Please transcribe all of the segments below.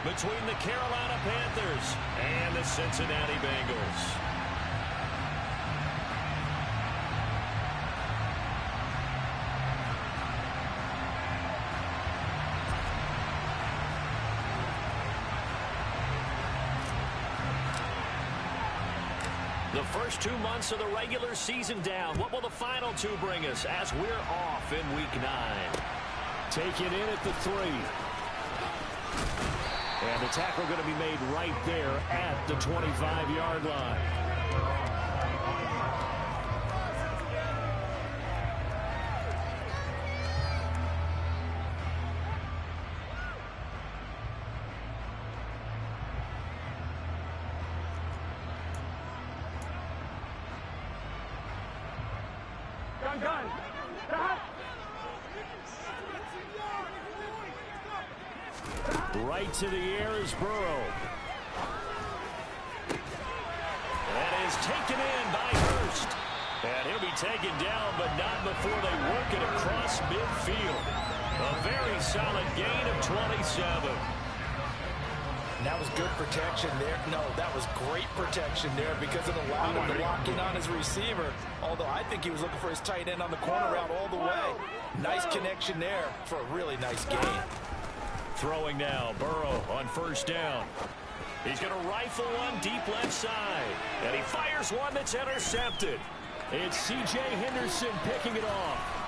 between the Carolina Panthers and the Cincinnati Bengals. The first 2 months of the regular season down. What will the final 2 bring us as we're off in Week 9? Take it in at the 3. And the tackle going to be made right there at the 25-yard line. Right to the air is Burrow. That is taken in by Hurst. And he'll be taken down, but not before they work it across midfield. A very solid gain of 27. That was good protection there. No, that was great protection there because it allowed him to lock in on his receiver. Although I think he was looking for his tight end on the corner route all the way. Nice connection there for a really nice gain. Throwing now, Burrow on first down. He's going to rifle one deep left side. And he fires one that's intercepted. It's C.J. Henderson picking it off.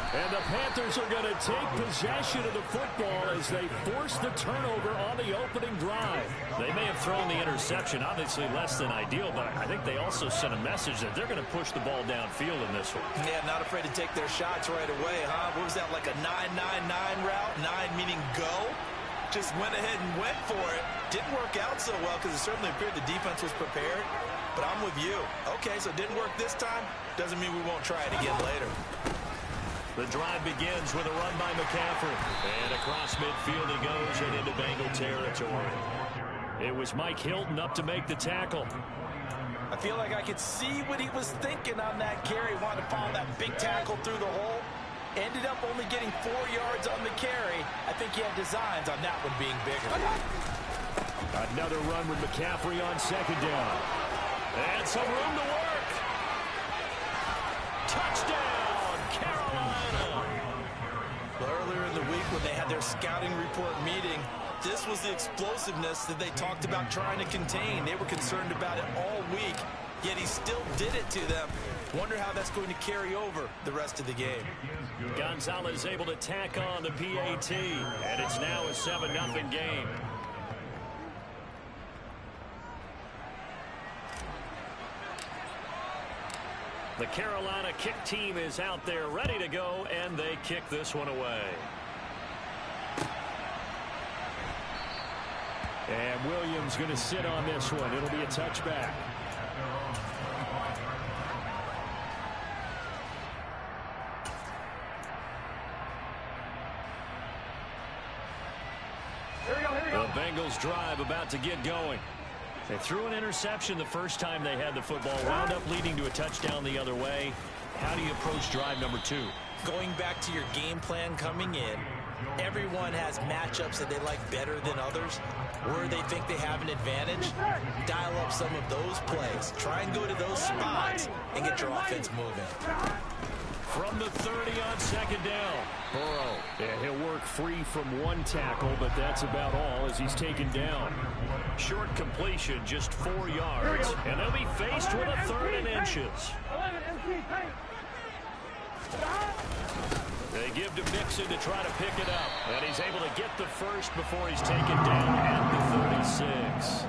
And the Panthers are going to take possession of the football as they force the turnover on the opening drive. They may have thrown the interception, obviously less than ideal, but I think they also sent a message that they're going to push the ball downfield in this one. Yeah, not afraid to take their shots right away, huh? What was that, like a 9-9-9 route? 9 meaning go? Just went ahead and went for it. Didn't work out so well because it certainly appeared the defense was prepared. But I'm with you. Okay, so it didn't work this time. Doesn't mean we won't try it again later. The drive begins with a run by McCaffrey. And across midfield he goes and into Bengal territory. It was Mike Hilton up to make the tackle. I feel like I could see what he was thinking on that carry. Wanted to follow that big tackle through the hole. Ended up only getting 4 yards on the carry. I think he had designs on that one being bigger. Another run with McCaffrey on second down. And some room to work. Touchdown, Carolina. Earlier in the week when they had their scouting report meeting, this was the explosiveness that they talked about trying to contain. They were concerned about it all week, yet he still did it to them. Wonder how that's going to carry over the rest of the game. Gonzalez able to tack on the PAT, and it's now a 7-0 game. The Carolina kick team is out there ready to go, and they kick this one away. And Williams going to sit on this one. It'll be a touchback. The Bengals drive about to get going. They threw an interception the first time they had the football, wound up leading to a touchdown the other way. How do you approach drive number 2? Going back to your game plan coming in, everyone has matchups that they like better than others, where they think they have an advantage. Dial up some of those plays. Try and go to those spots and get your offense moving. From the 30 on second down. Burrow. Yeah, he'll work free from one tackle, but that's about all as he's taken down. Short completion, just 4 yards. And they'll be faced with a 3rd and inches. They give to Mixon to try to pick it up. And he's able to get the first before he's taken down at the 36.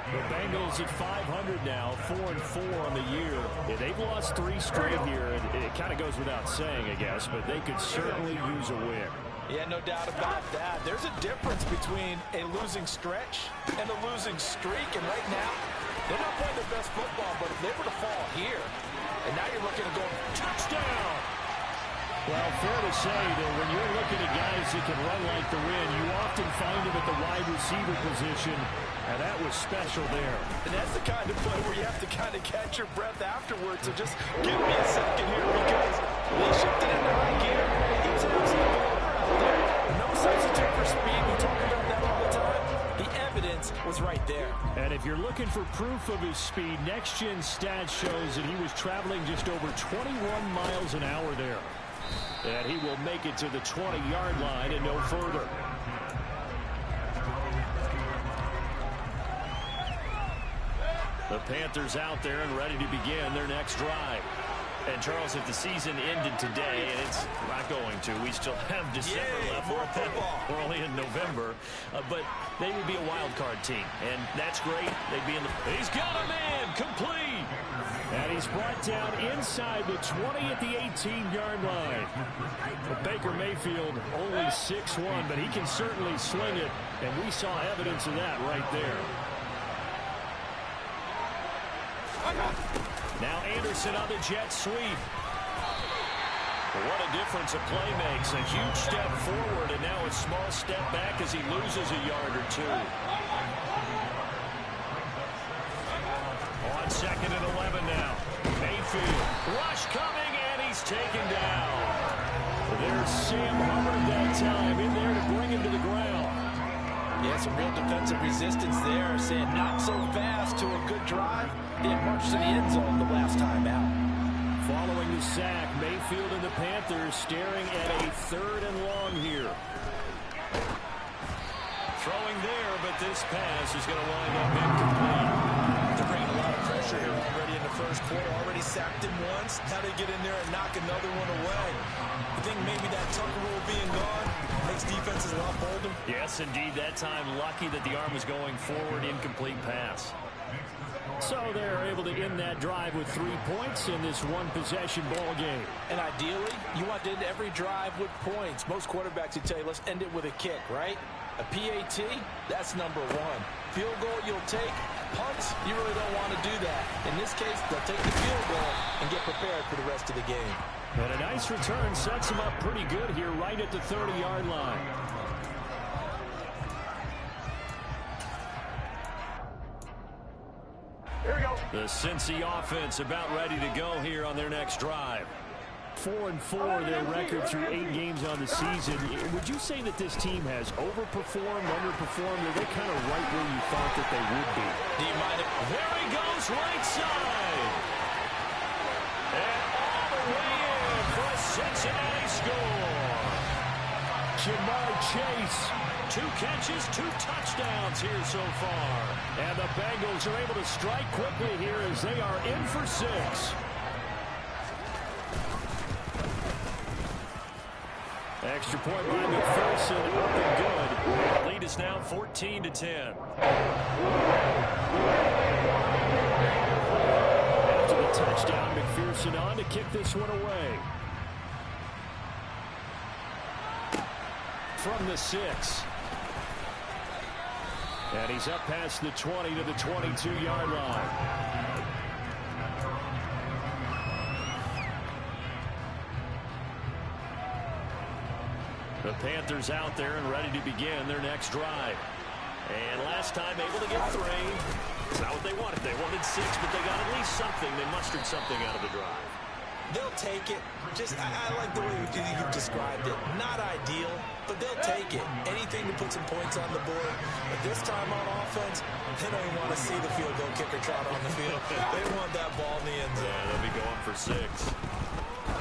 The Bengals at 500 now, 4-4 on the year. Yeah, they've lost 3 straight here. It kind of goes without saying, I guess, but they could certainly use a win. Yeah, no doubt about that. There's a difference between a losing stretch and a losing streak. And right now, they're not playing their best football, but if they were to fall here, and now you're looking to go touchdown. Well, fair to say that when you're looking at guys that can run like the wind, you often find them at the wide receiver position, and that was special there. And that's the kind of play where you have to kind of catch your breath afterwards. So just give me a second here because they shifted into high gear. He was an absolute baller out there. No sense And if you're looking for proof of his speed, next-gen stats shows that he was traveling just over 21 miles an hour there. And he will make it to the 20-yard line and no further. The Panthers out there and ready to begin their next drive. And, Charles, if the season ended today, and it's not going to, we still have December left. More football. We're only in November. But they would be a wild card team, and that's great. They'd be in the... He's got a man, complete. And he's brought down inside the 20 at the 18-yard line. But Baker Mayfield only 6'1", but he can certainly sling it, and we saw evidence of that right there. Now Anderson on the jet sweep. What a difference a play makes. A huge step forward and now a small step back as he loses a yard or two. On 2nd and 11 now. Mayfield. Rush coming and he's taken down. There's Sam Hubbard that time in there to bring him to the ground. Yeah, some real defensive resistance there, saying not so fast to a good drive. They had marched to the end zone the last time out. Following the sack, Mayfield and the Panthers staring at a 3rd and long here. Throwing there, but this pass is going to wind up incomplete. They're bringing a lot of pressure here already in the first quarter. Already sacked him once. Now they get in there and knock another one away. I think maybe that Tucker rule being gone makes defenses a lot bolder. Yes, indeed. That time lucky that the arm was going forward. Incomplete pass. So they're able to end that drive with 3 points in this one-possession ball game. And ideally, you want to end every drive with points. Most quarterbacks would tell you, let's end it with a kick, right? A PAT, that's number 1. Field goal, you'll take. Punts, you really don't want to do that. In this case, they'll take the field goal and get prepared for the rest of the game. And a nice return sets them up pretty good here right at the 30-yard line. The Cincy offense about ready to go here on their next drive. 4-4 their record through 8 games on the season. Would you say that this team has overperformed, underperformed, or they're kind of right where you thought that they would be? Do you mind if... There he goes, right side. And all the way in for a Cincinnati score. Jamar Chase. 2 catches, 2 touchdowns here so far. And the Bengals are able to strike quickly here as they are in for 6. Extra point by McPherson, up and good. The lead is now 14-10. After the touchdown, McPherson on to kick this one away. From the 6. And he's up past the 20 to the 22-yard line. The Panthers out there and ready to begin their next drive. And last time able to get 3. It's not what they wanted. They wanted 6, but they got at least something. They mustered something out of the drive. They'll take it. I like the way you've described it. Not ideal, but they'll take it. Anything to put some points on the board. But this time on offense, they don't even want to see the field goal kicker trot on the field. They want that ball in the end zone. Yeah, they'll be going for 6.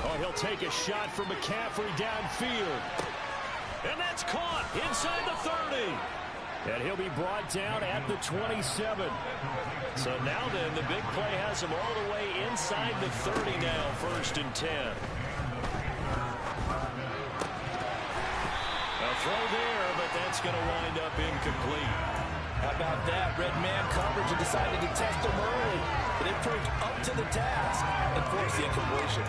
Oh, he'll take a shot from McCaffrey downfield. And that's caught inside the 30. And he'll be brought down at the 27. So now then, the big play has him all the way inside the 30 now, 1st and 10. A throw there, but that's going to wind up incomplete. How about that? Red man coverage and decided to test him early. But it proved up to the task and forced the incompletion.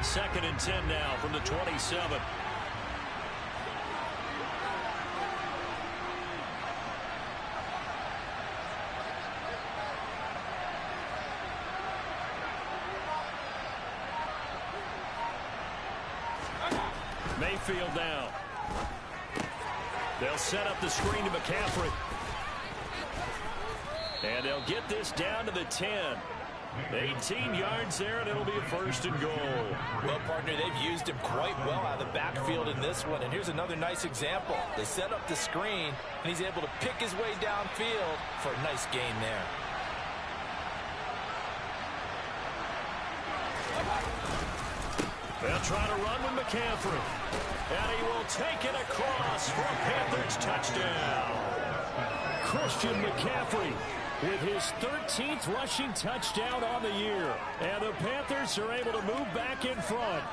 Second and 10 now from the 27. Mayfield now. They'll set up the screen to McCaffrey. And they'll get this down to the 10. 18 yards there, and it'll be a 1st and goal. Well, partner, they've used him quite well out of the backfield in this one. And here's another nice example. They set up the screen, and he's able to pick his way downfield for a nice gain there. They'll try to run with McCaffrey. And he will take it across for a Panthers touchdown. Christian McCaffrey with his 13th rushing touchdown on the year. And the Panthers are able to move back in front.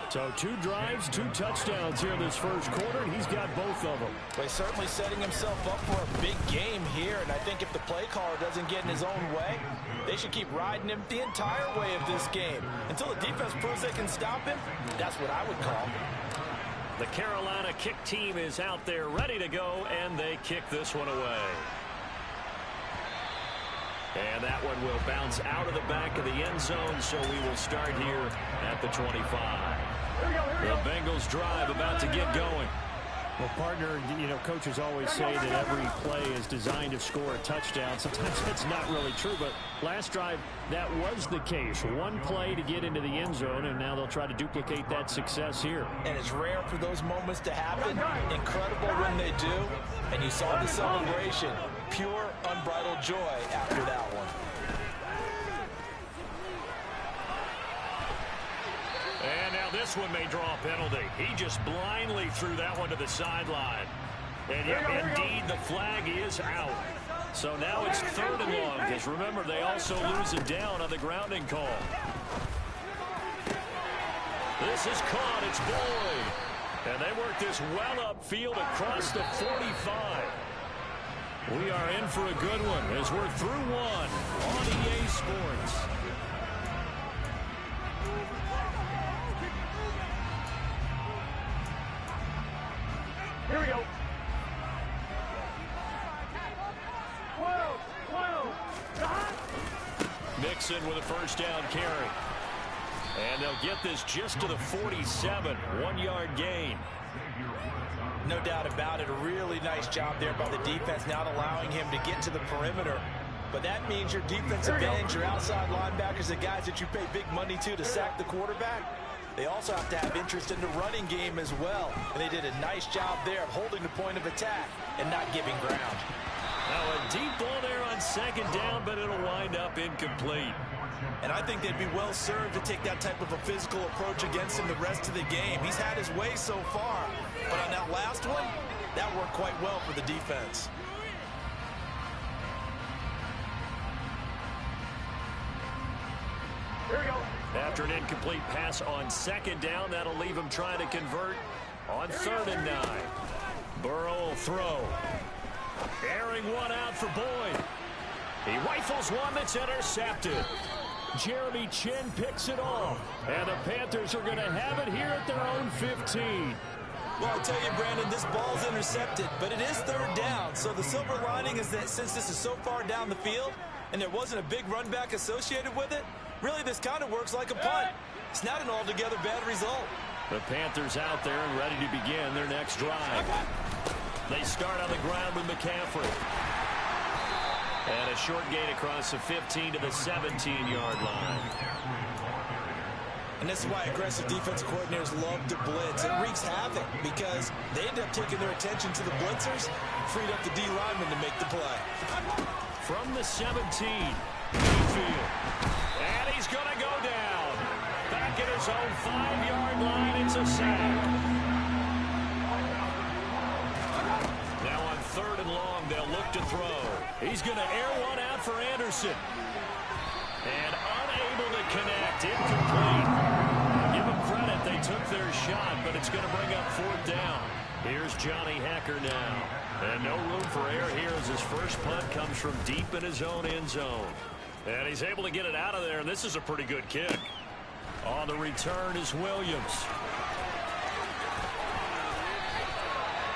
So 2 drives, 2 touchdowns here in this first quarter, and he's got both of them. Well, he's certainly setting himself up for a big game here, and I think if the play caller doesn't get in his own way, they should keep riding him the entire way of this game. Until the defense proves they can stop him, that's what I would call. The Carolina kick team is out there ready to go, and they kick this one away. And that one will bounce out of the back of the end zone, so we will start here at the 25. The Bengals drive about to get going. Well, partner, you know, coaches always say that every play is designed to score a touchdown. Sometimes that's not really true, but last drive, that was the case. 1 play to get into the end zone, and now they'll try to duplicate that success here. And it's rare for those moments to happen. Incredible when they do. And you saw the celebration. Pure, unbridled joy after that one. And now this one may draw a penalty. He just blindly threw that one to the sideline. And yet, indeed, the flag is out. So now it's 3rd and long, because remember, they also lose it down on the grounding call. This is caught. It's Boyd. And they work this well upfield across the 45. We are in for a good one as we're through 1 on EA Sports. Here we go. Mixon with a 1st down carry. And they'll get this just to the 47. 1-yard gain. No doubt about it. A really nice job there by the defense, not allowing him to get to the perimeter. But that means your defensive ends, your outside linebackers, the guys that you pay big money to sack the quarterback, they also have to have interest in the running game as well. And they did a nice job there of holding the point of attack and not giving ground. Now a deep ball there on 2nd down, but it'll wind up incomplete. And I think they'd be well served to take that type of a physical approach against him the rest of the game. He's had his way so far, but on that last one, that worked quite well for the defense. Here we go. After an incomplete pass on 2nd down, that'll leave him trying to convert on 3rd and 9. Burrow will throw. Airing one out for Boyd. He rifles one that's intercepted. Jeremy Chin picks it off. And the Panthers are going to have it here at their own 15. Well, I tell you, Brandon, this ball's intercepted, but it is 3rd down. So the silver lining is that since this is so far down the field and there wasn't a big run back associated with it, really this kind of works like a punt. It's not an altogether bad result. The Panthers out there and ready to begin their next drive. They start on the ground with McCaffrey. And a short gain across the 15 to the 17-yard line. And this is why aggressive defensive coordinators love to blitz. It wreaks havoc because they end up taking their attention to the blitzers, freed up the D lineman to make the play. From the 17, Mayfield. And he's going to go down. Back at his own 5-yard line, it's a sack. Now on 3rd and long, they'll look to throw. He's going to air one out for Anderson. And unable to connect, incomplete. Give them credit, they took their shot, but it's going to bring up 4th down. Here's Johnny Hacker now. And no room for error here as his first punt comes from deep in his own end zone. And he's able to get it out of there, and this is a pretty good kick. On the return is Williams.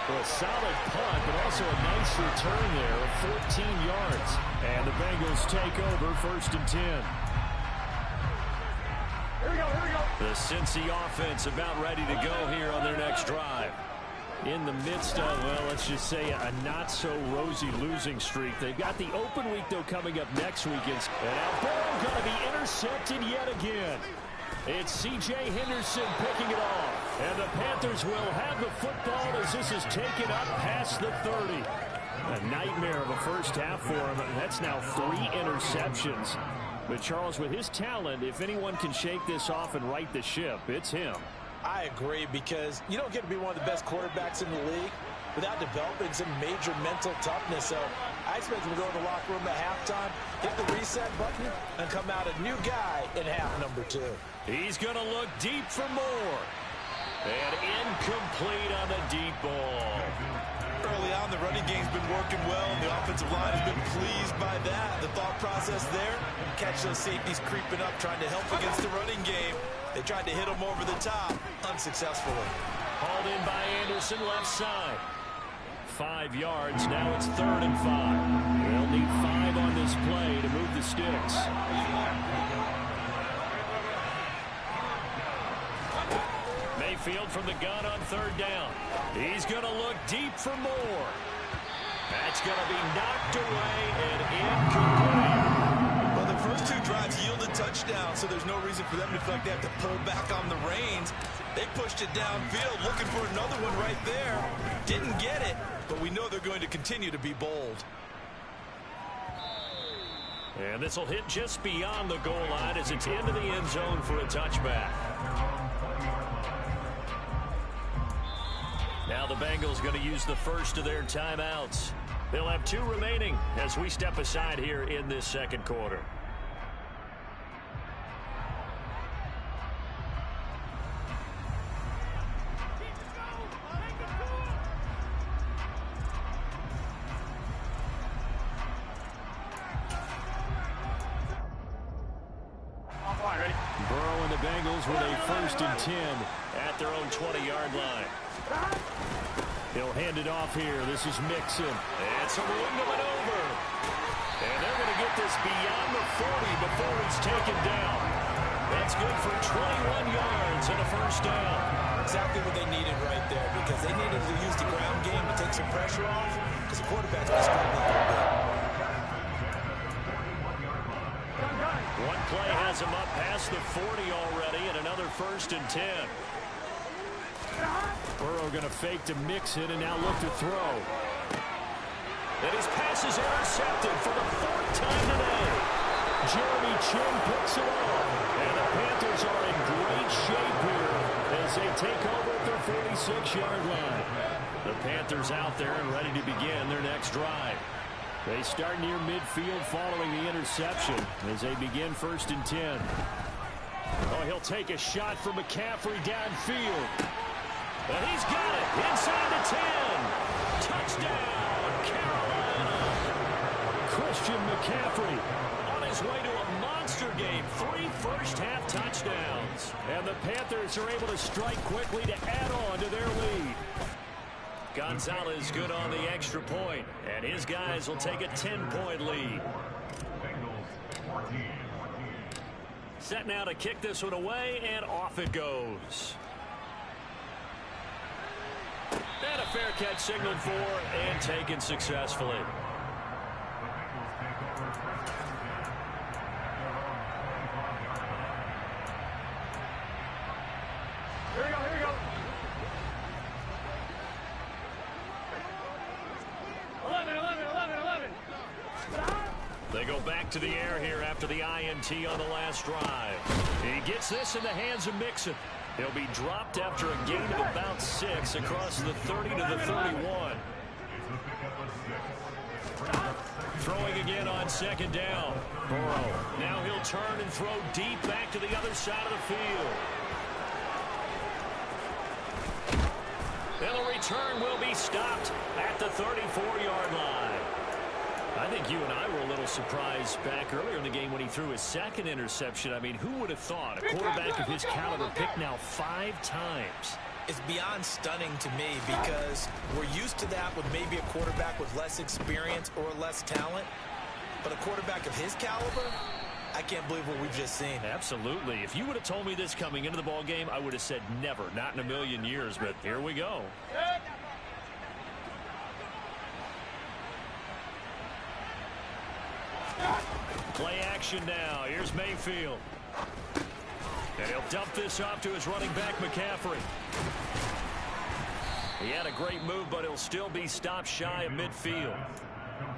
Well, a solid punt, but also a nice return there of 14 yards. And the Bengals take over 1st and 10. Here we go. The Cincy offense about ready to go here on their next drive. in the midst of, well, let's just say a not-so-rosy losing streak. They've got the open week, though, coming up next week. And now Burrow going to be intercepted yet again. It's C.J. Henderson picking it off. And the Panthers will have the football as this is taken up past the 30. A nightmare of a first half for him. That's now 3 interceptions. But, Charles, with his talent, if anyone can shake this off and right the ship, it's him. I agree, because you don't get to be one of the best quarterbacks in the league without developing some major mental toughness. So I expect him to go in the locker room at halftime, hit the reset button, and come out a new guy in half number 2. He's going to look deep for more. And incomplete on the deep ball. Early on, the running game's been working well, and the offensive line has been pleased by that. The thought process there, catch those safeties creeping up, trying to help against the running game. They tried to hit him over the top, unsuccessfully. Hauled in by Anderson, left side. 5 yards, now it's 3rd and 5. They'll need 5 on this play to move the sticks. Mayfield from the gun on 3rd down. He's going to look deep for more. That's going to be knocked away and incomplete. Well, the first 2 drives yielded touchdowns, so there's no reason for them to feel like they have to pull back on the reins. They pushed it downfield, looking for another one right there. Didn't get it, but we know they're going to continue to be bold. And this will hit just beyond the goal line as it's into the end zone for a touchback. Now the Bengals going to use the first of their timeouts. They'll have 2 remaining as we step aside here in this second quarter. Burrow and the Bengals with a 1st and 10 at their own 20-yard line. He'll hand it off here. This is Mixon. It's a room to maneuver. And they're going to get this beyond the 40 before it's taken down. That's good for 21 yards and a 1st down. Exactly what they needed right there, because they needed to use the ground game to take some pressure off, because the quarterback's been struggling a little bit. One play has him up past the 40 already, and another 1st and 10. Burrow going to fake to Mixon and now look to throw. And his pass is intercepted for the 4th time today. Jeremy Chin picks it up. And the Panthers are in great shape here as they take over at their 46-yard line. The Panthers out there and ready to begin their next drive. They start near midfield following the interception as they begin 1st and 10. Oh, he'll take a shot for McCaffrey downfield. And he's got it inside the 10. Touchdown, Carolina. Christian McCaffrey on his way to a monster game. 3 first-half touchdowns. And the Panthers are able to strike quickly to add on to their lead. Gonzalez good on the extra point, and his guys will take a 10-point lead. Set now to kick this one away, and off it goes. And a fair catch signaled for and taken successfully. Here we go, here we go. 11. They go back to the air here after the INT on the last drive. He gets this in the hands of Mixon. He'll be dropped after a gain of about 6 across the 30 to the 31. Throwing again on 2nd down. Burrow. Now he'll turn and throw deep back to the other side of the field. And the return will be stopped at the 34-yard line. I think you and I were a little surprised back earlier in the game when he threw his 2nd interception. I mean, who would have thought a quarterback of his caliber picked now 5 times? It's beyond stunning to me, because we're used to that with maybe a quarterback with less experience or less talent. But a quarterback of his caliber, I can't believe what we've just seen. Absolutely. If you would have told me this coming into the ball game, I would have said never, not in a million years. But here we go. Play action now. Here's Mayfield. And he'll dump this off to his running back, McCaffrey. He had a great move, but he'll still be stopped shy of midfield.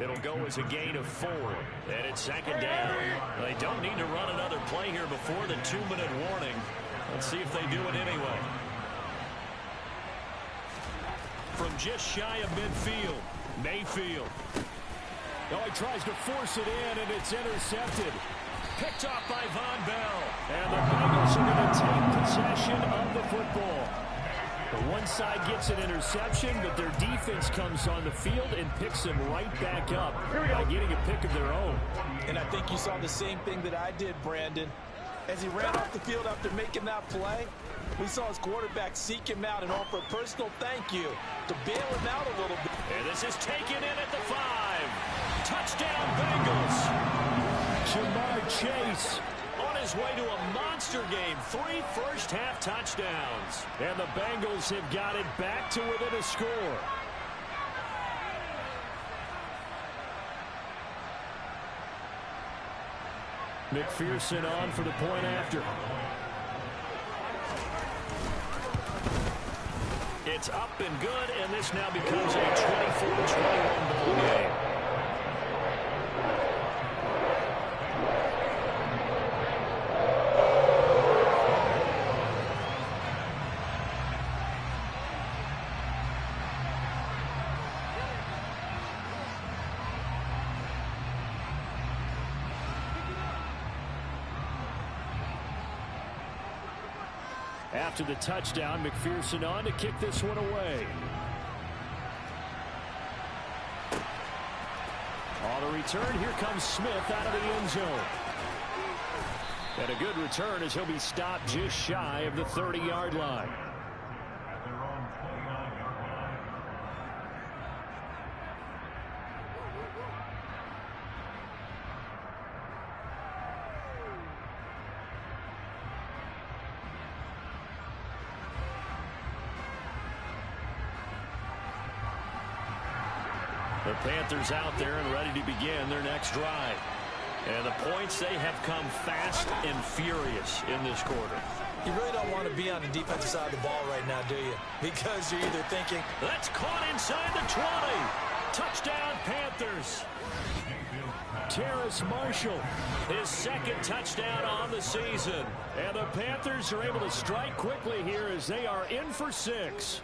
It'll go as a gain of 4. And it's second down. They don't need to run another play here before the 2-minute warning. Let's see if they do it anyway. From just shy of midfield, Mayfield. Oh, he tries to force it in, and it's intercepted. Picked off by Von Bell. And the Bengals are going to take possession of the football. The one side gets an interception, but their defense comes on the field and picks them right back up by getting a pick of their own. And I think you saw the same thing that I did, Brandon. As he ran off the field after making that play, we saw his quarterback seek him out and offer a personal thank you to bail him out a little bit. And this is taken in at the 5. Touchdown, Bengals. Jamar Chase on his way to a monster game. 3 first-half touchdowns. And the Bengals have got it back to within a score. McPherson on for the point after. It's up and good, and this now becomes a 24-21 ball game. After the touchdown, McPherson on to kick this one away. On the return, here comes Smith out of the end zone. And a good return as he'll be stopped just shy of the 30-yard line. The Panthers out there and ready to begin their next drive. And the points, they have come fast and furious in this quarter. You really don't want to be on the defensive side of the ball right now, do you? Because you're either thinking, that's caught inside the 20. Touchdown, Panthers. Terrace Marshall, his second touchdown on the season. And the Panthers are able to strike quickly here as they are in for 6.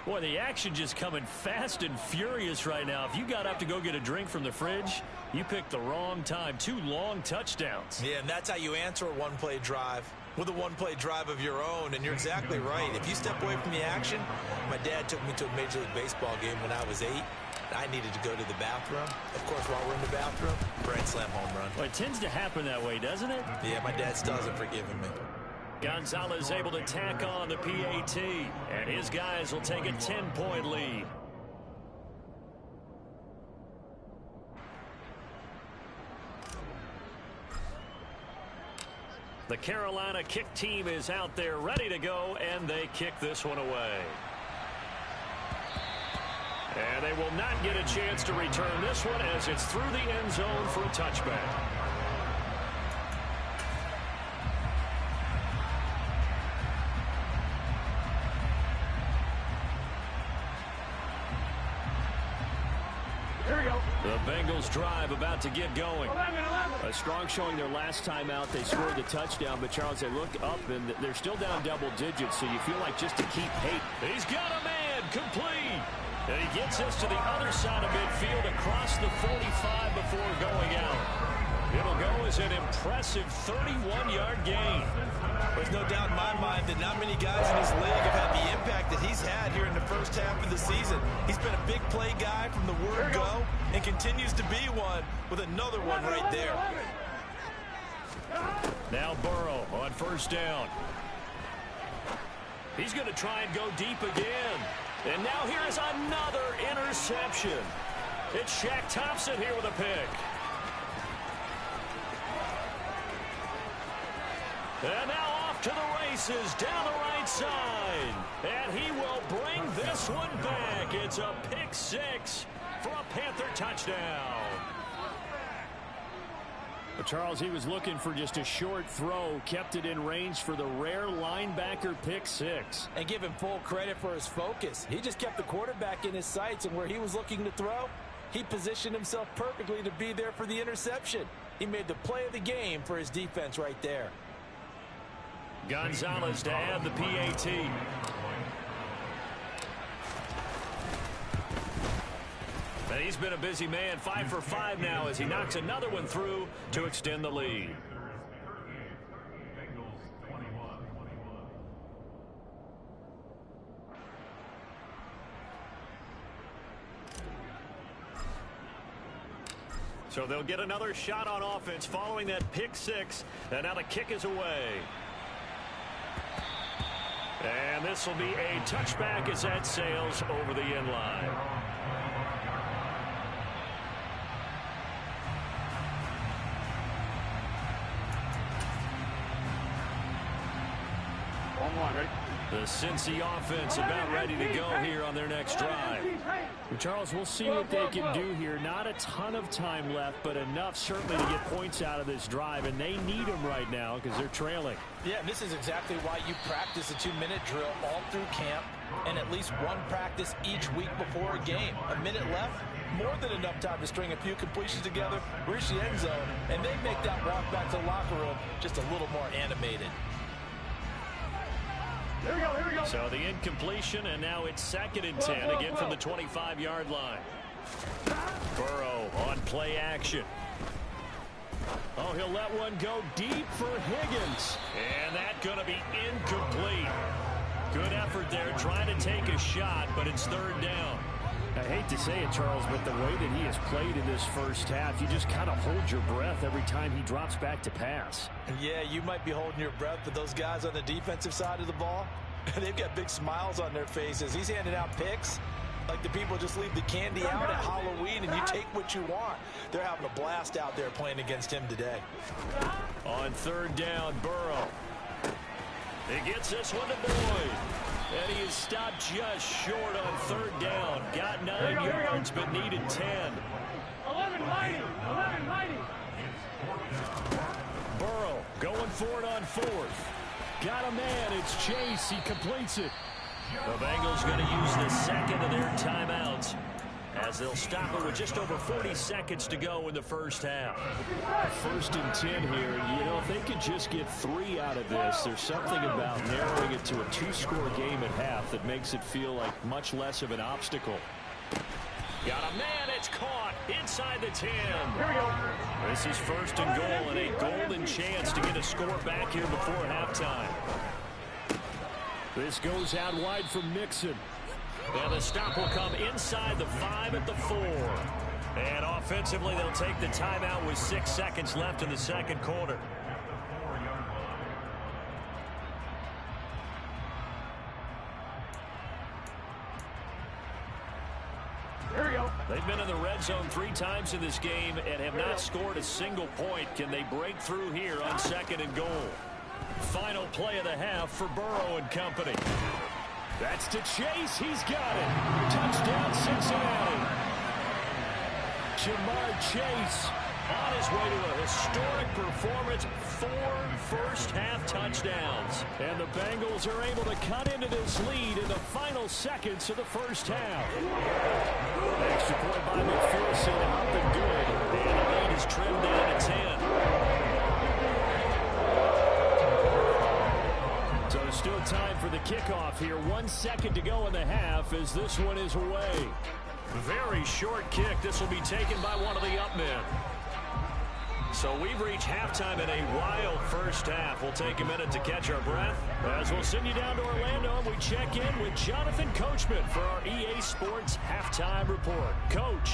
Boy, the action just coming fast and furious right now. If you got up to go get a drink from the fridge, you picked the wrong time. 2 long touchdowns. Yeah, and that's how you answer a one-play drive, with a one-play drive of your own. And you're exactly right. If you step away from the action, my dad took me to a Major League Baseball game when I was 8. I needed to go to the bathroom. Of course, while we're in the bathroom, grand slam home run. Well, it tends to happen that way, doesn't it? Yeah, my dad still hasn't forgiven me. Gonzalez able to tack on the PAT, and his guys will take a 10-point lead. The Carolina kick team is out there ready to go, and they kick this one away. And they will not get a chance to return this one as it's through the end zone for a touchback. The Bengals drive about to get going. 11. A strong showing their last time out. They scored the touchdown, but Charles, they look up and they're still down double digits, so you feel like just to keep pace. He's got a man complete. And he gets us to the other side of midfield across the 45 before going out. It'll go as an impressive 31-yard gain. There's no doubt in my mind that not many guys in this league have had the impact that he's had here in the first half of the season. He's been a big play guy from the word go and continues to be one with another one right there. Now Burrow on first down. He's going to try and go deep again. And now here is another interception. It's Shaq Thompson here with a pick. And now off to the races down the right side. And he will bring this one back. It's a pick 6 for a Panther touchdown. But Charles, he was looking for just a short throw, kept it in range for the rare linebacker pick six. And give him full credit for his focus. He just kept the quarterback in his sights, and where he was looking to throw, he positioned himself perfectly to be there for the interception. He made the play of the game for his defense right there. Gonzalez to add the PAT. And he's been a busy man, 5 for 5 now as he knocks another one through to extend the lead. So they'll get another shot on offense following that pick six. And now the kick is away. And this will be a touchback as that sails over the end line. The Cincy offense about ready to go here on their next drive. Well, Charles, we'll see what they can do here. Not a ton of time left, but enough certainly to get points out of this drive, and they need them right now because they're trailing. Yeah, and this is exactly why you practice a 2-minute drill all through camp and at least one practice each week before a game. A minute left, more than enough time to string a few completions together, reach the end zone, and they make that walk back to the locker room just a little more animated. Here we go, here we go. So the incompletion, and now it's 2nd and 10, again from the 25-yard line. Burrow on play action. Oh, he'll let one go deep for Higgins. And that's going to be incomplete. Good effort there, trying to take a shot, but it's 3rd down. I hate to say it, Charles, but the way that he has played in this first half, you just kind of hold your breath every time he drops back to pass. Yeah, you might be holding your breath, but those guys on the defensive side of the ball, they've got big smiles on their faces. He's handing out picks like the people just leave the candy out at Halloween and you take what you want. They're having a blast out there playing against him today. On 3rd down, Burrow. He gets this one to Boyd. And he is stopped just short on 3rd down. Got 9 yards, but needed 10. 11 mighty, 11 mighty. Burrow going for it on 4th. Got a man, it's Chase, he completes it. The Bengals going to use the 2nd of their timeouts as they'll stop it with just over 40 seconds to go in the first half. 1st and 10 here. You know, if they could just get 3 out of this, there's something about narrowing it to a 2-score game at half that makes it feel like much less of an obstacle. Got a man, it's caught inside the 10. Here we go. This is 1st and goal and a golden chance to get a score back here before halftime. This goes out wide from Mixon. And the stop will come inside the 5 at the 4. And offensively, they'll take the timeout with 6 seconds left in the 2nd quarter. Here we go. They've been in the red zone 3 times in this game and have not scored a single point. Can they break through here on 2nd and goal? Final play of the half for Burrow and company. That's to Chase. He's got it. Touchdown, Cincinnati. Jamar Chase on his way to a historic performance. 4 first-half touchdowns. And the Bengals are able to cut into this lead in the final seconds of the first half. Extra point by McPherson, up and good. And the lead is trimmed down to 10. So still time for the kickoff here. 1 second to go in the half as this one is away. Very short kick. This will be taken by one of the up men. So we've reached halftime in a wild first half. We'll take a minute to catch our breath as we'll send you down to Orlando and we check in with Jonathan Coachman for our EA Sports Halftime Report. Coach.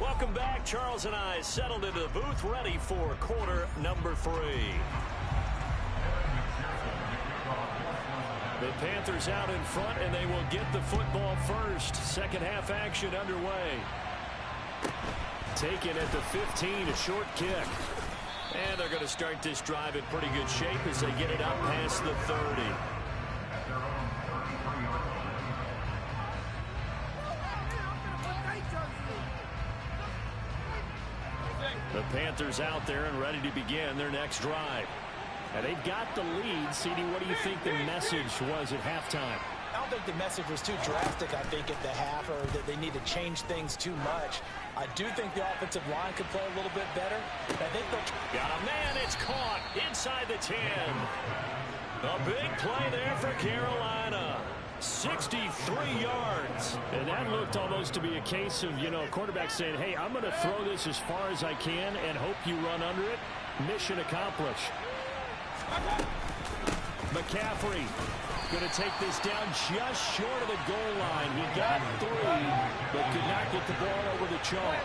Welcome back. Charles and I settled into the booth ready for quarter number 3. The Panthers out in front, and they will get the football first. Second half action underway. Taken at the 15, a short kick. And they're going to start this drive in pretty good shape as they get it up past the 30. The Panthers out there and ready to begin their next drive. And they've got the lead. CD, what do you think the message was at halftime? I don't think the message was too drastic, I think, at the half, or that they need to change things too much. I do think the offensive line could play a little bit better. I think they'll... Got a man, it's caught inside the 10. A big play there for Carolina. 63 yards. And that looked almost to be a case of, quarterback saying, hey, I'm going to throw this as far as I can and hope you run under it. Mission accomplished. McCaffrey going to take this down just short of the goal line. He got 3, but could not get the ball over the chalk.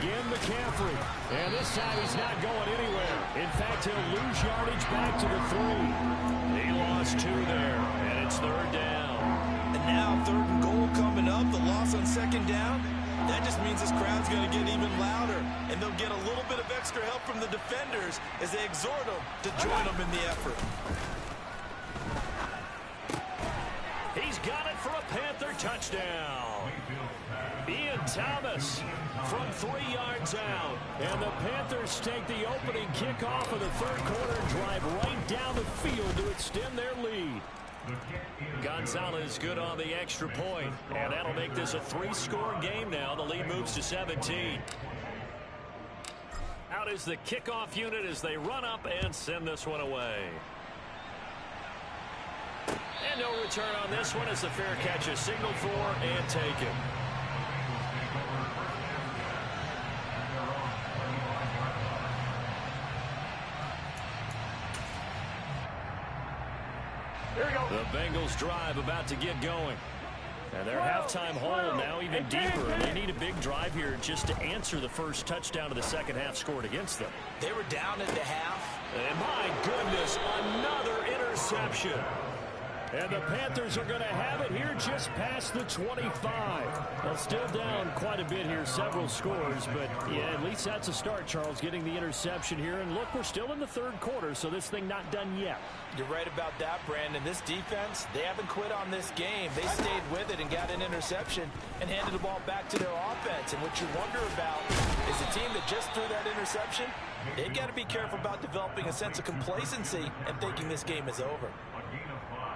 Again, McCaffrey. And this time he's not going anywhere. In fact, he'll lose yardage back to the 3. He lost 2 there, and it's 3rd down. And now 3rd and goal coming up. The loss on 2nd down. That just means this crowd's going to get even louder, and they'll get a little bit of extra help from the defenders as they exhort them to join them in the effort. He's got it for a Panther touchdown. Ian Thomas from 3 yards out. And the Panthers take the opening kickoff of the 3rd quarter and drive right down the field to extend their lead. Gonzalez good on the extra point, and that'll make this a 3-score game now. The lead moves to 17. Out is the kickoff unit as they run up and send this one away. And no return on this one as the fair catch is signaled for and taken. The Bengals drive about to get going. And their halftime hole now even deeper. And they need a big drive here just to answer the first touchdown of the second half scored against them. They were down at the half. And my goodness, another interception. And the Panthers are going to have it here just past the 25. Well, still down quite a bit here, several scores. But, yeah, at least that's a start, Charles, getting the interception here. And, look, we're still in the 3rd quarter, so this thing not done yet. You're right about that, Brandon. This defense, they haven't quit on this game. They stayed with it and got an interception and handed the ball back to their offense. And what you wonder about is the team that just threw that interception, they've got to be careful about developing a sense of complacency and thinking this game is over.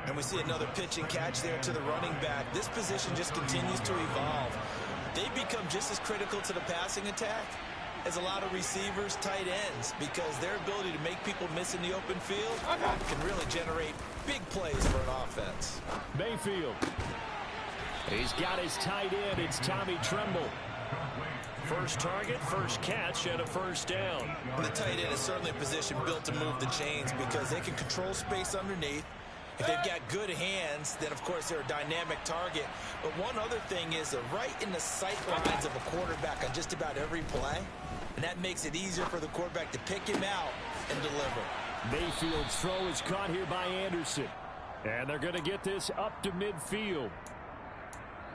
And we see another pitch and catch there to the running back. This position just continues to evolve. They become just as critical to the passing attack as a lot of receivers, tight ends, because their ability to make people miss in the open field can really generate big plays for an offense. Mayfield. He's got his tight end. It's Tommy Tremble. First target, first catch, and a 1st down. And the tight end is certainly a position built to move the chains because they can control space underneath. If they've got good hands, then, of course, they're a dynamic target. But one other thing is they're right in the sight lines of a quarterback on just about every play. And that makes it easier for the quarterback to pick him out and deliver. Mayfield's throw is caught here by Anderson. And they're going to get this up to midfield.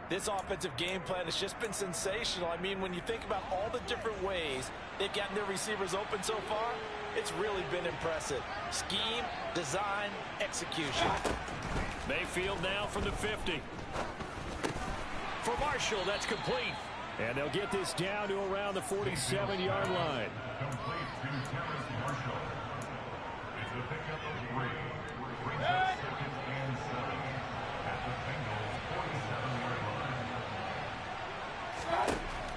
This offensive game plan has just been sensational. I mean, when you think about all the different ways they've gotten their receivers open so far, it's really been impressive. Scheme, design, execution. Mayfield now from the 50. For Marshall, that's complete. And they'll get this down to around the 47-yard line.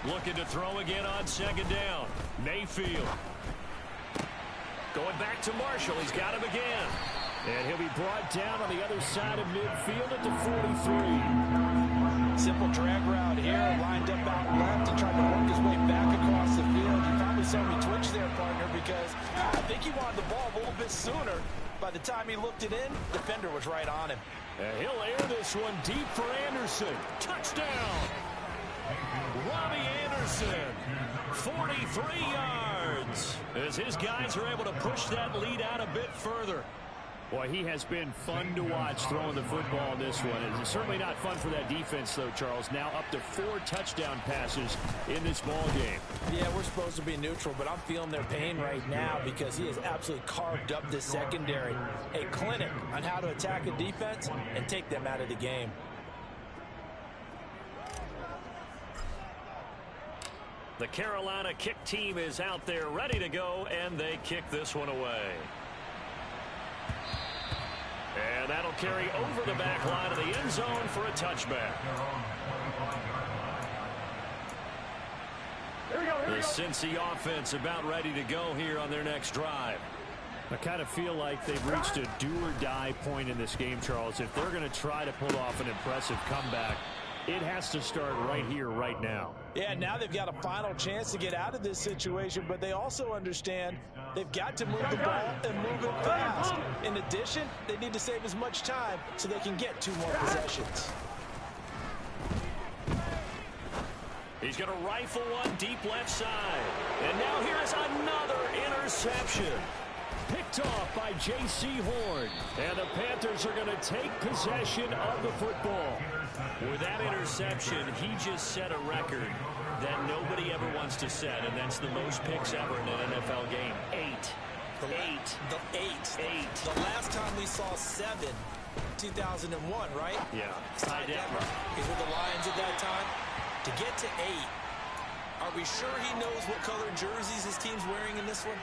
Looking to throw again on 2nd down. Mayfield. Going back to Marshall. He's got him again. And he'll be brought down on the other side of midfield at the 43. Simple drag route here, lined up out left and tried to work his way back across the field. You probably saw me twitch there, partner, because I think he wanted the ball a little bit sooner. By the time he looked it in, the defender was right on him. And he'll air this one deep for Anderson. Touchdown! Robbie Anderson, 43 yards, as his guys are able to push that lead out a bit further. Boy, he has been fun to watch throwing the football in this one. It's certainly not fun for that defense, though, Charles. Now up to 4 touchdown passes in this ball game. Yeah, we're supposed to be neutral, but I'm feeling their pain right now because he has absolutely carved up this secondary. A clinic on how to attack a defense and take them out of the game. The Carolina kick team is out there ready to go, and they kick this one away. And that'll carry over the back line of the end zone for a touchback. The Cincy offense about ready to go here on their next drive. I kind of feel like they've reached a do-or-die point in this game, Charles. If they're going to try to pull off an impressive comeback, it has to start right here, right now. Yeah, now they've got a final chance to get out of this situation, but they also understand they've got to move the ball and move it fast. In addition, they need to save as much time so they can get 2 more possessions. He's going to rifle one deep left side. And now here's another interception. Picked off by J.C. Horn. And the Panthers are going to take possession of the football. With that interception, he just set a record that nobody ever wants to set, and that's the most picks ever in an NFL game. 8. The last time we saw 7, 2001, right? Yeah. Ty Detmer. He's with the Lions at that time. To get to 8, are we sure he knows what color jerseys his team's wearing in this one?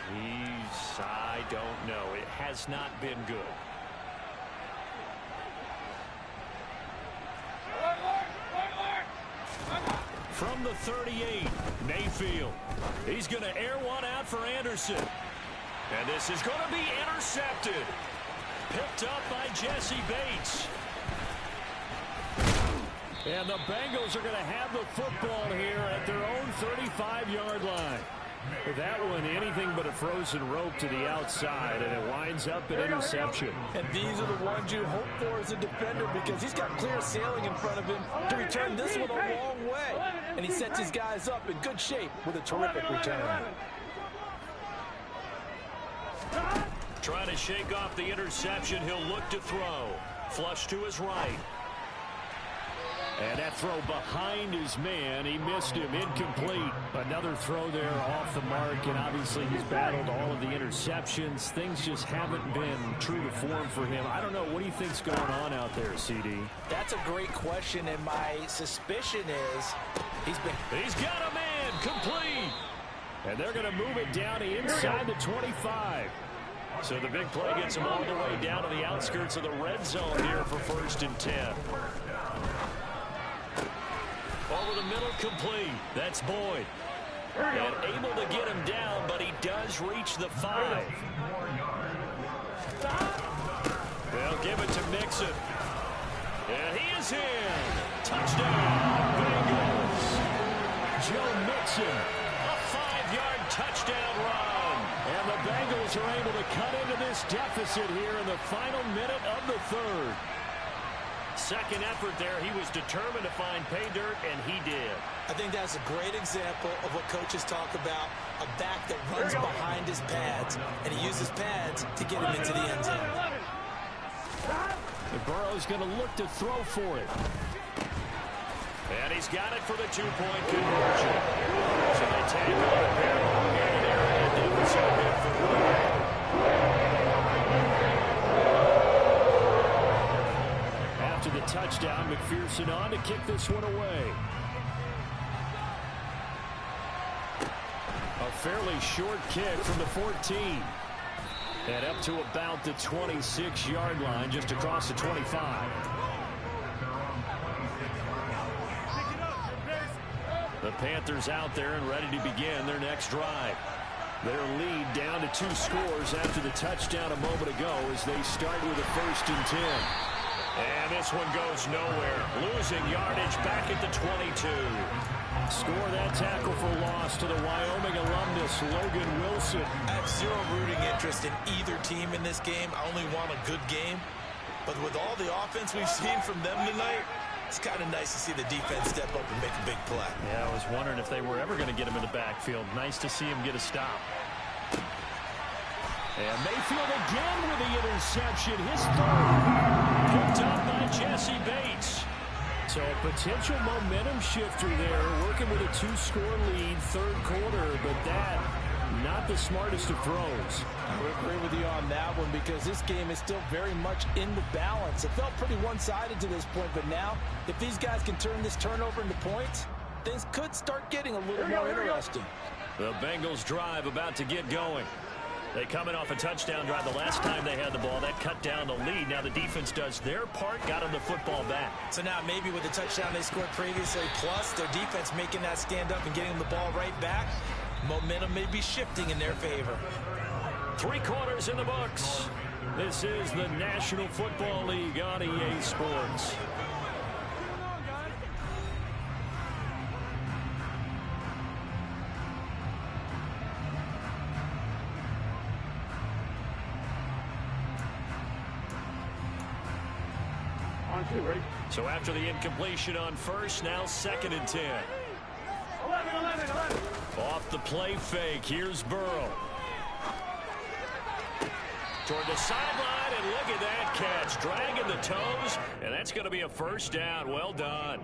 I don't know. It has not been good. From the 38, Mayfield. He's going to air one out for Anderson. And this is going to be intercepted. Picked up by Jesse Bates. And the Bengals are going to have the football here at their own 35-yard line. With that one, anything but a frozen rope to the outside, and it winds up an interception. And these are the ones you hope for as a defender, because he's got clear sailing in front of him to return this one a long way. And he sets his guys up in good shape with a terrific return. Trying to shake off the interception, he'll look to throw. Flush to his right. And that throw behind his man, he missed him, incomplete. Another throw there off the mark, and obviously he's battled all of the interceptions. Things just haven't been true to form for him. I don't know, what do you think's going on out there, CD? That's a great question, and my suspicion is he's got a man, complete. And they're going to move it down to inside the 25. So the big play gets him all the way down to the outskirts of the red zone here for 1st and 10. Over the middle, complete. That's Boyd. And able to get him down, but he does reach the 5. They'll give it to Mixon. And he is in. Touchdown, Bengals. Joe Mixon, a 5-yard touchdown run. And the Bengals are able to cut into this deficit here in the final minute of the 3rd. Second effort there, he was determined to find pay dirt, and he did. I think that's a great example of what coaches talk about, a back that runs behind his pads, and he uses pads to get him into the end zone. And Burrow's going to look to throw for it. And he's got it for the 2-point conversion. So they take on a pair of long-air there, and it was so good for one. After the touchdown, McPherson on to kick this one away. A fairly short kick from the 14. And up to about the 26-yard line, just across the 25. The Panthers out there and ready to begin their next drive. Their lead down to 2 scores after the touchdown a moment ago as they start with a 1st and 10. And this one goes nowhere. Losing yardage back at the 22. Score that tackle for loss to the Wyoming alumnus, Logan Wilson. I have zero rooting interest in either team in this game. I only want a good game. But with all the offense we've seen from them tonight, it's kind of nice to see the defense step up and make a big play. Yeah, I was wondering if they were ever going to get him in the backfield. Nice to see him get a stop. And Mayfield again with the interception. His 3rd. Picked up by Jesse Bates. So a potential momentum shifter there, working with a 2-score lead, 3rd quarter, but that, not the smartest of throws. I would agree with you on that one because this game is still very much in the balance. It felt pretty one-sided to this point, but now, if these guys can turn this turnover into points, things could start getting a little more interesting. The Bengals drive about to get going. They coming off a touchdown drive the last time they had the ball. That cut down the lead. Now the defense does their part, got them the football back. So now maybe with the touchdown they scored previously, plus their defense making that stand up and getting them the ball right back, momentum may be shifting in their favor. 3 quarters in the books. This is the National Football League on EA Sports. So after the incompletion on first, now 2nd and 10. 11. Off the play fake, here's Burrow. Toward the sideline, and look at that catch. Dragging the toes, and that's going to be a first down. Well done.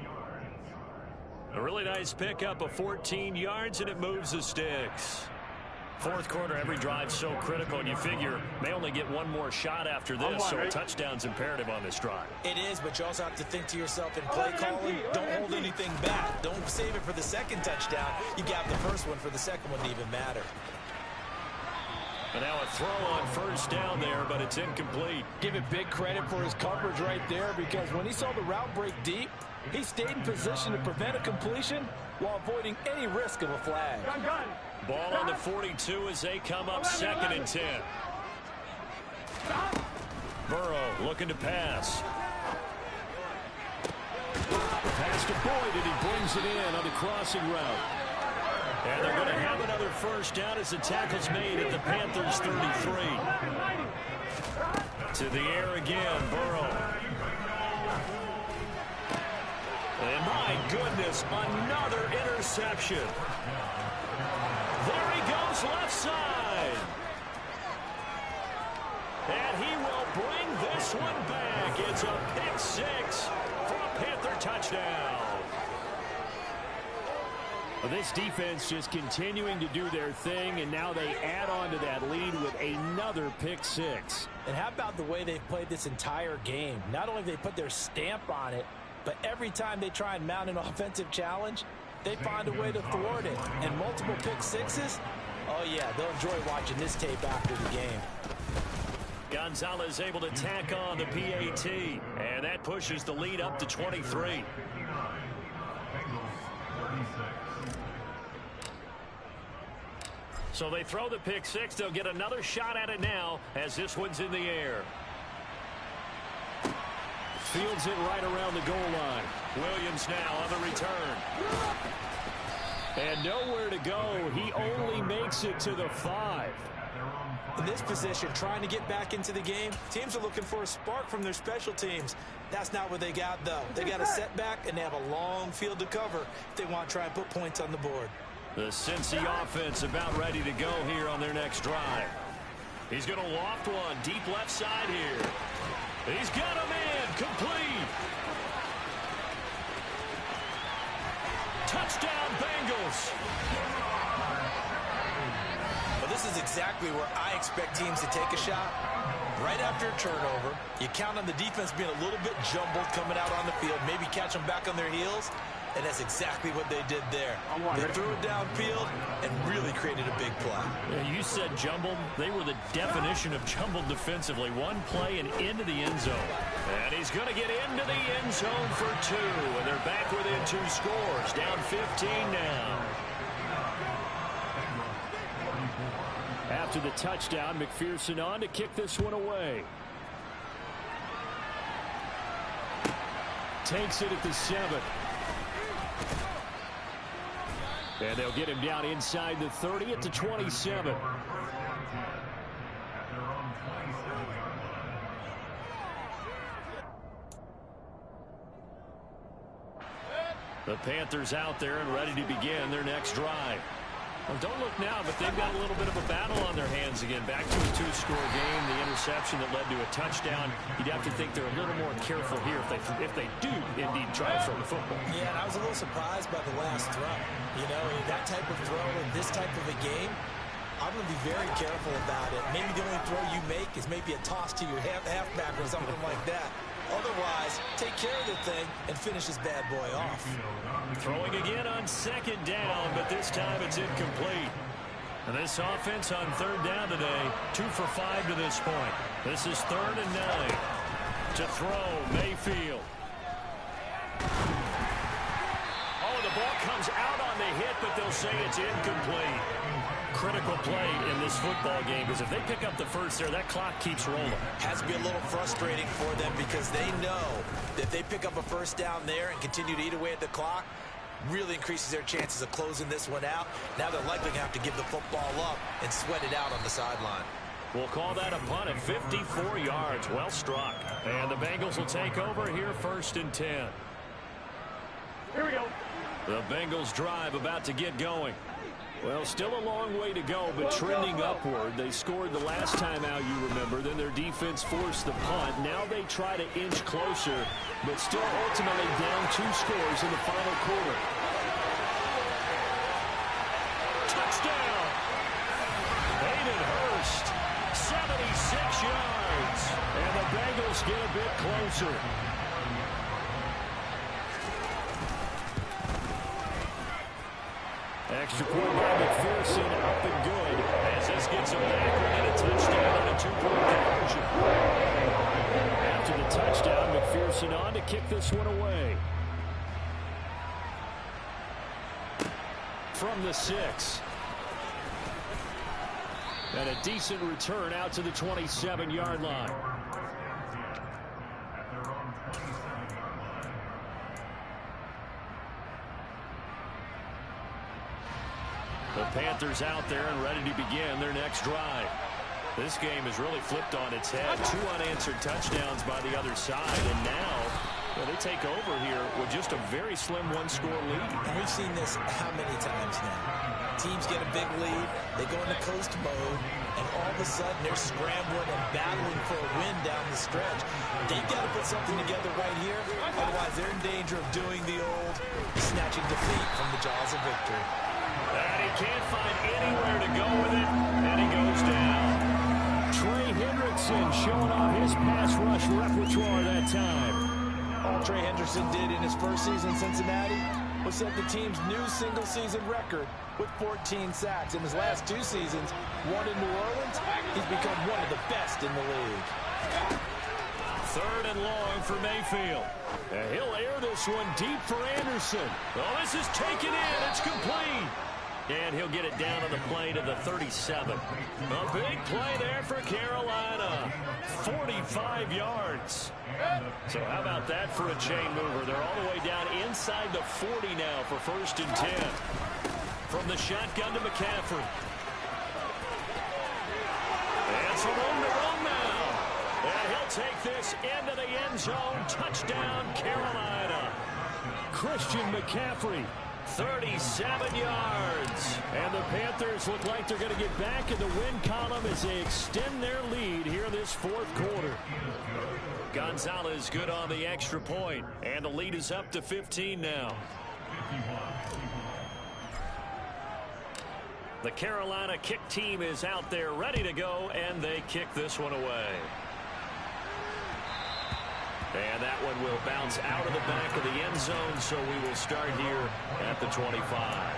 A really nice pickup of 14 yards, and it moves the sticks. 4th quarter, every drive so critical, and you figure may only get one more shot after this, so a touchdown's imperative on this drive. It is, but you also have to think to yourself in play calling, don't hold anything back. Don't save it for the second touchdown. You got the first one for the second one to even matter. And now a throw on first down there, but it's incomplete. Give it big credit for his coverage right there, because when he saw the route break deep, he stayed in position to prevent a completion while avoiding any risk of a flag. Gun. Ball on the 42 as they come up 2nd and 10. Burrow looking to pass. Pass to Boyd, and he brings it in on the crossing route. And they're going to have another first down as the tackle's made at the Panthers 33. To the air again, Burrow. And my goodness, another interception. There he goes, left side. And he will bring this one back. It's a pick 6 for a Panther touchdown. Well, this defense just continuing to do their thing, and now they add on to that lead with another pick 6. And how about the way they've played this entire game? Not only have they put their stamp on it, but every time they try and mount an offensive challenge, they find a way to thwart it. And multiple pick 6s, oh yeah, they'll enjoy watching this tape after the game. Gonzalez able to tack on the PAT, and that pushes the lead up to 23. So they throw the pick 6. They'll get another shot at it now as this one's in the air. Fields it right around the goal line. Williams now on the return. And nowhere to go. He only makes it to the 5. In this position, trying to get back into the game, teams are looking for a spark from their special teams. That's not what they got, though. They got a setback, and they have a long field to cover if they want to try and put points on the board. The Cincy offense about ready to go here on their next drive. He's going to loft one deep left side here. He's got a man complete. Touchdown, Bengals. Well, this is exactly where I expect teams to take a shot. Right after a turnover, you count on the defense being a little bit jumbled coming out on the field, maybe catch them back on their heels, and that's exactly what they did there. They threw it downfield and really created a big play. Yeah, you said jumbled. They were the definition of jumbled defensively. One play and into the end zone. And he's going to get into the end zone for 2. And they're back within 2 scores. Down 15 now. After the touchdown, McPherson on to kick this one away. Takes it at the 7. And they'll get him down inside the 30 at the 27. The Panthers out there and ready to begin their next drive. Well, don't look now, but they've got a little bit of a battle on their hands again. Back to a 2-score game, the interception that led to a touchdown. You'd have to think they're a little more careful here if they do indeed try to throw the football. Yeah, and I was a little surprised by the last throw. You know, that type of throw in this type of a game, I'm going to be very careful about it. Maybe the only throw you make is maybe a toss to your halfback or something like that. Otherwise, take care of the thing and finish this bad boy off. Throwing again on second down, but this time it's incomplete. And this offense on third down today, 2 for 5 to this point. This is 3rd and 9. To throw, Mayfield. Oh, the ball comes out on the hit, but they'll say it's incomplete. Critical play in this football game, because if they pick up the first there, that clock keeps rolling. Has to be a little frustrating for them because they know that if they pick up a first down there and continue to eat away at the clock, really increases their chances of closing this one out. Now they're likely going to have to give the football up and sweat it out on the sideline. We'll call that a punt at 54 yards. Well struck. And the Bengals will take over here, 1st and 10. Here we go. The Bengals drive about to get going. Well, still a long way to go, but trending upward. They scored the last time out, you remember. Then their defense forced the punt. Now they try to inch closer, but still ultimately down 2 scores in the final quarter. Touchdown! Hayden Hurst, 76 yards. And the Bengals get a bit closer. Extra point by McPherson, up and good. As this gets him back and a touchdown on a 2-point conversion. After the touchdown, McPherson on to kick this one away. From the 6. And a decent return out to the 27-yard line. The Panthers out there and ready to begin their next drive. This game has really flipped on its head. 2 unanswered touchdowns by the other side, and now they take over here with just a very slim 1-score lead. And we've seen this how many times now? Teams get a big lead, they go into coast mode, and all of a sudden they're scrambling and battling for a win down the stretch. They've got to put something together right here, otherwise they're in danger of doing the old snatching defeat from the jaws of victory. And he can't find anywhere to go with it, and he goes down. Trey Hendrickson showing off his pass rush repertoire that time. All Trey Hendrickson did in his first season in Cincinnati was set the team's new single-season record with 14 sacks. In his last 2 seasons, 1 in New Orleans, he's become one of the best in the league. 3rd and long for Mayfield. And he'll air this one deep for Anderson. Oh, this is taken in. It's complete. And he'll get it down on the play to the 37. A big play there for Carolina. 45 yards. So how about that for a chain mover? They're all the way down inside the 40 now for 1st and 10. From the shotgun to McCaffrey. And from room to room now. And he'll take this into the end zone. Touchdown, Carolina. Christian McCaffrey, 37 yards. And the Panthers look like they're going to get back in the win column as they extend their lead here in this 4th quarter. Gonzalez good on the extra point. And the lead is up to 15 now. The Carolina kick team is out there ready to go, and they kick this one away. And that one will bounce out of the back of the end zone, so we will start here at the 25.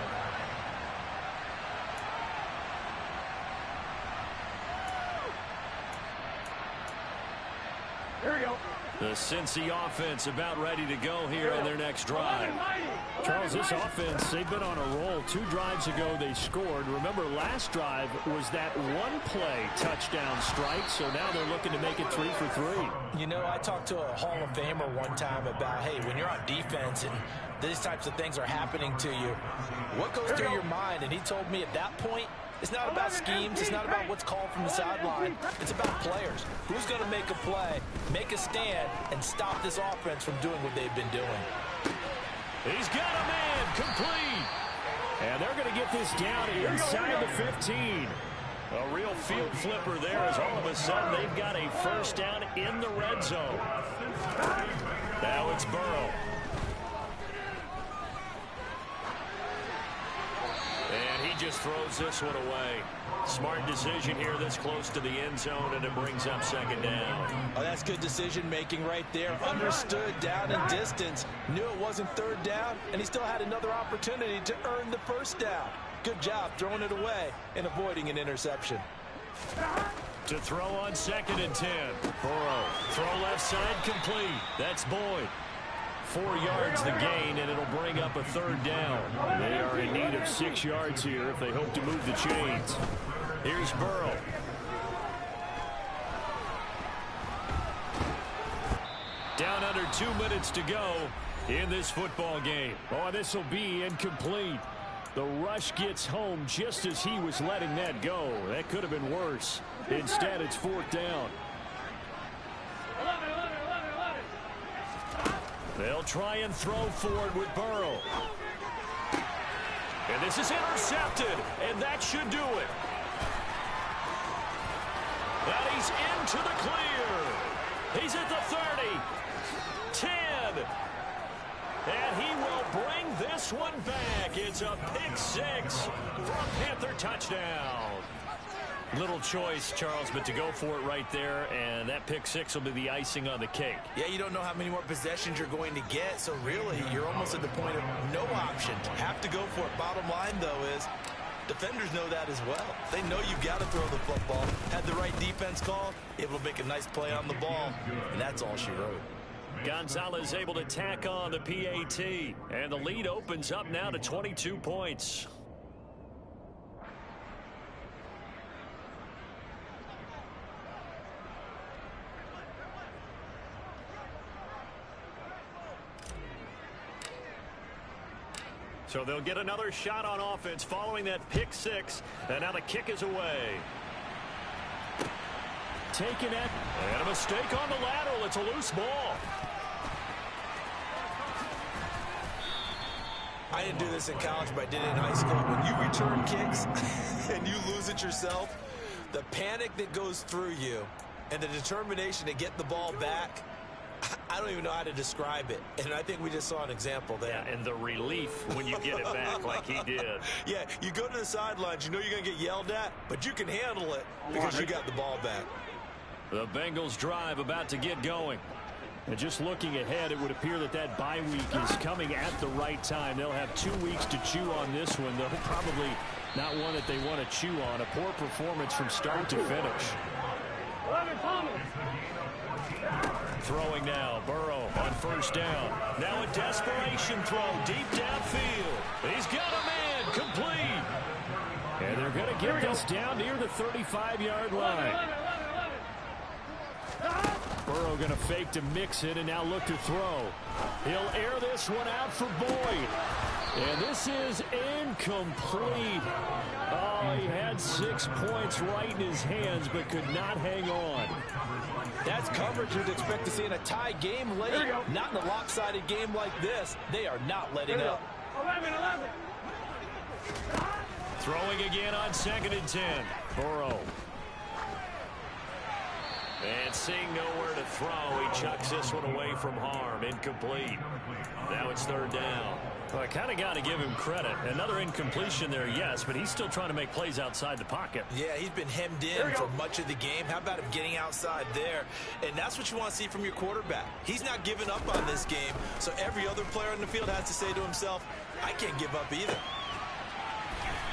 Here we go. The Cincy offense about ready to go here on their next drive. Charles, this offense, they've been on a roll. 2 drives ago they scored. Remember, last drive was that 1-play touchdown strike, so now they're looking to make it 3 for 3. You know, I talked to a Hall of Famer one time about, hey, when you're on defense and these types of things are happening to you, what goes through your mind? And he told me at that point, it's not about schemes. It's not about what's called from the sideline. It's about players. Who's going to make a play, make a stand, and stop this offense from doing what they've been doing? He's got a man complete. And they're going to get this down inside the 15. A real field flipper there as all of a sudden they've got a first down in the red zone. Now it's Burrow. And he He just throws this one away. Smart decision here this close to the end zone, and it brings up second down. Oh, that's good decision-making right there. Understood down and distance. Knew it wasn't third down, and he still had another opportunity to earn the first down. Good job throwing it away and avoiding an interception. To throw on second and 10. Burrow. Throw left side complete. That's Boyd. 4 yards the gain, and it'll bring up a third down. They are in need of 6 yards here if they hope to move the chains. Here's Burrow. Down under 2 minutes to go in this football game. Oh, this will be incomplete. The rush gets home just as he was letting that go. That could have been worse. Instead, it's fourth down. They'll try and throw for it with Burrow. And this is intercepted, and that should do it. And he's into the clear. He's at the 30. 10. And he will bring this one back. It's a pick six for a Panther touchdown. Little choice, Charles, but to go for it right there, and that pick six will be the icing on the cake. Yeah, you don't know how many more possessions you're going to get, so really you're almost at the point of no option. Have to go for it. Bottom line, though, is defenders know that as well. They know you've got to throw the football. Had the right defense call, able to make a nice play on the ball, and that's all she wrote. Gonzalez able to tack on the PAT, and the lead opens up now to 22 points. So they'll get another shot on offense following that pick six, and now the kick is away. Taking it. And a mistake on the lateral. It's a loose ball. I didn't do this in college, but I did it in high school. When you return kicks and you lose it yourself, the panic that goes through you and the determination to get the ball back, I don't even know how to describe it. And I think we just saw an example there. Yeah, and the relief when you get it back like he did. Yeah, you go to the sidelines, you know you're going to get yelled at, but you can handle it because you got the ball back. The Bengals drive about to get going. And just looking ahead, it would appear that that bye week is coming at the right time. They'll have 2 weeks to chew on this one. They'll probably not one that they want to chew on. A poor performance from start to finish. Throwing now, Burrow on first down. Now a desperation throw deep downfield. He's got a man, complete. And they're going to get this down near the 35-yard line. Burrow going to fake to mix it and now look to throw. He'll air this one out for Boyd. And this is incomplete. Oh, he had 6 points right in his hands but could not hang on. That's coverage you'd expect to see in a tie game late. Not in a lopsided game like this. They are not letting up. 11. Throwing again on second and 10. Burrow. And seeing nowhere to throw, he chucks this one away from harm. Incomplete. Now it's third down. Well, I kind of got to give him credit. Another incompletion there, yes, but he's still trying to make plays outside the pocket. Yeah, he's been hemmed in for much of the game. How about him getting outside there? And that's what you want to see from your quarterback. He's not giving up on this game, so every other player on the field has to say to himself, I can't give up either.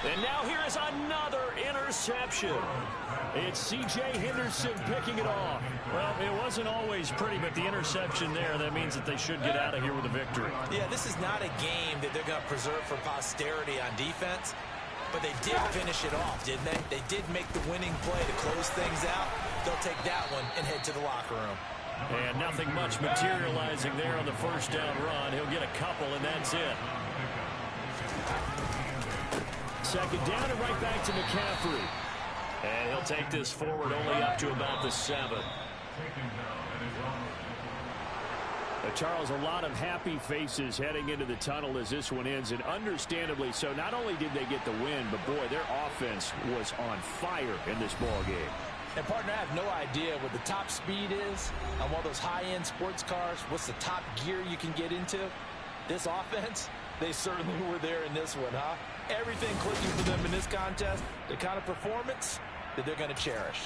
And now here is another interception. It's C.J. Henderson picking it off. Well, it wasn't always pretty, but the interception there, that means that they should get out of here with a victory. Yeah, this is not a game that they're going to preserve for posterity on defense, but they did finish it off, didn't they? They did make the winning play to close things out. They'll take that one and head to the locker room. And nothing much materializing there on the first down run. He'll get a couple, and that's it. Second down and right back to McCaffrey. And he'll take this forward only up to about the 7. Charles, a lot of happy faces heading into the tunnel as this one ends, and understandably so. Not only did they get the win, but boy, their offense was on fire in this ball game. And, partner, I have no idea what the top speed is on one of those high-end sports cars. What's the top gear you can get into? This offense, They certainly were there in this one, huh? Everything clicking for them in this contest, the kind of performance that they're going to cherish.